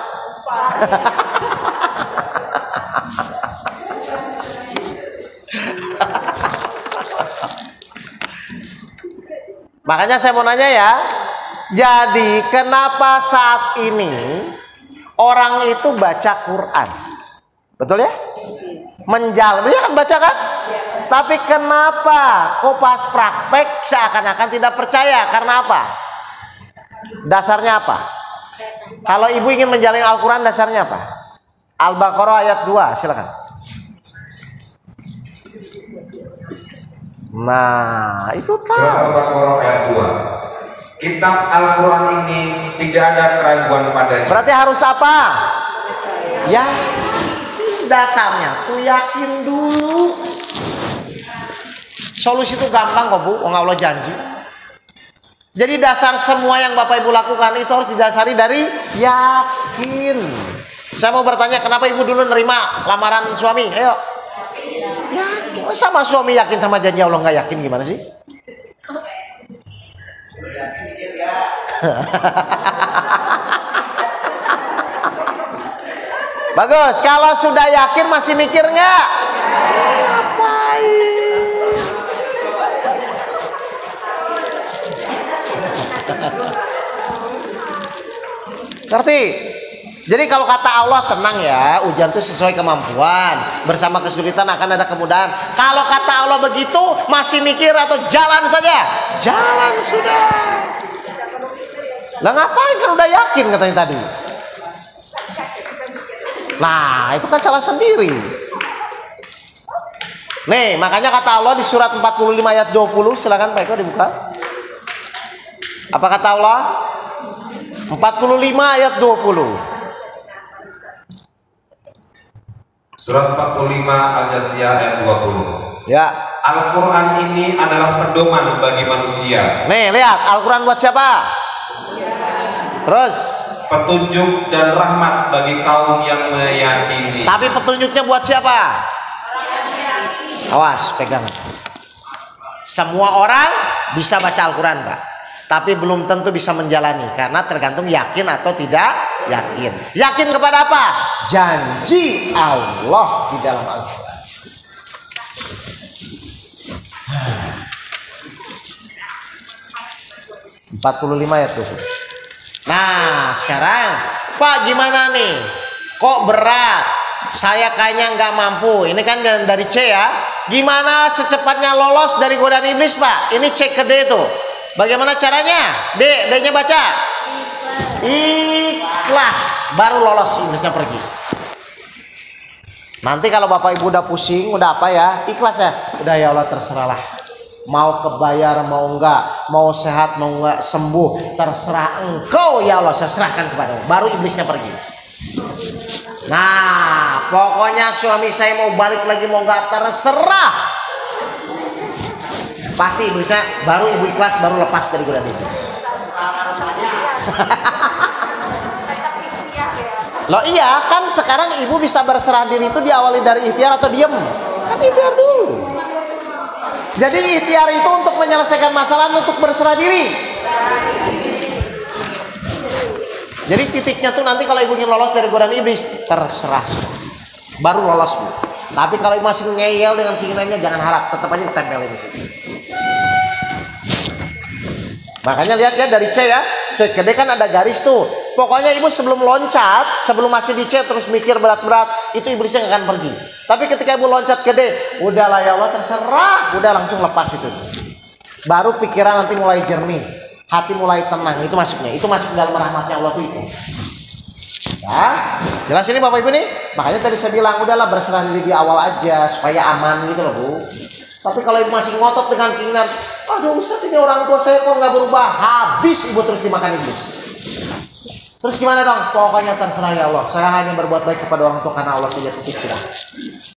Makanya saya mau nanya ya. Jadi kenapa saat ini orang itu baca Quran? Betul ya? Menjalani kan baca kan? Tapi kenapa kok pas praktek seakan-akan tidak percaya? Karena apa? Dasarnya apa? Kalau ibu ingin menjalani Al-Quran dasarnya apa? Al-Baqarah ayat 2 silakan. Nah itu tahu. Surat Al-Baqarah ayat 2. Kitab Al-Quran ini tidak ada keraguan padanya. Berarti harus apa? Ya, dasarnya tuh yakin dulu. Solusi itu gampang kok Bu, Allah janji. Jadi dasar semua yang Bapak Ibu lakukan itu harus didasari dari yakin. Saya mau bertanya, kenapa Ibu dulu nerima lamaran suami? Ayo. Yakin, sama suami yakin sama janji Allah nggak yakin gimana sih? Bagus, kalau sudah yakin masih mikir nggak? Ngerti? Jadi kalau kata Allah, tenang ya, ujian itu sesuai kemampuan, bersama kesulitan akan ada kemudahan. Kalau kata Allah begitu, masih mikir atau jalan saja? Jalan sudah. Lah ngapain kan udah yakin katanya tadi. Nah, itu kan salah sendiri. Nih, makanya kata Allah di surat 45 ayat 20, silakan Pak Eko dibuka. Apa kata Allah? 45 ayat 20. Surat 45 Al-Jasiyah ayat 20. Ya. Al-Quran ini adalah pedoman bagi manusia. Nih, lihat Al-Quran buat siapa? Terus Petunjuk dan rahmat bagi kaum yang meyakini. tapi petunjuknya buat siapa? Awas, pegang. Semua orang bisa baca Al-Quran, Pak. Tapi belum tentu bisa menjalani. Karena tergantung yakin atau tidak yakin. Yakin kepada apa? Janji Allah di dalam Al-Quran. 45 ayat tuh. Nah, sekarang Pak gimana nih? Kok berat? Saya kayaknya nggak mampu. Ini kan dari C ya. Gimana secepatnya lolos dari godaan iblis, Pak? Ini C ke D tuh. Bagaimana caranya? D-nya baca. Ikhlas. Baru lolos iblisnya pergi. Nanti kalau Bapak Ibu udah pusing, udah apa ya? Ikhlas ya. Udah ya Allah terserahlah. Mau kebayar mau enggak, mau sehat mau enggak, sembuh, terserah Engkau ya Allah, saya serahkan kepadamu. Baru iblisnya pergi. Nah, pokoknya suami saya mau balik lagi mau enggak, terserah. Pasti iblisnya, baru ibu ikhlas, baru lepas dari godaan iblis. Loh iya, kan sekarang ibu bisa berserah diri itu diawali dari ikhtiar atau diem? Kan ikhtiar dulu. Jadi ikhtiar itu untuk menyelesaikan masalah, untuk berserah diri. Jadi titiknya tuh nanti kalau ibu ingin lolos dari godaan iblis, terserah. Baru lolos, Bu. Tapi kalau masih ngeyel dengan keinginannya, jangan harap, tetap aja ditempelin di situ. Makanya lihat ya dari C ya, C ke D kan ada garis tuh. Pokoknya ibu sebelum loncat, sebelum masih di C terus mikir berat-berat, itu iblisnya nggak akan pergi. Tapi ketika ibu loncat ke D, udahlah ya Allah terserah, udah langsung lepas itu. Baru pikiran nanti mulai jernih, hati mulai tenang, itu masuknya. Itu masuk dalam rahmatnya Allah itu. Ya, jelas ini Bapak Ibu nih. Makanya tadi saya bilang udahlah berserah diri di awal aja supaya aman gitu loh Bu. Tapi kalau ibu masih ngotot dengan keinginan, aduh Ustaz ini orang tua saya kok nggak berubah, habis ibu terus dimakan iblis. Terus gimana dong? Pokoknya terserah ya Allah. Saya hanya berbuat baik kepada orang tua karena Allah saja, titik sudah.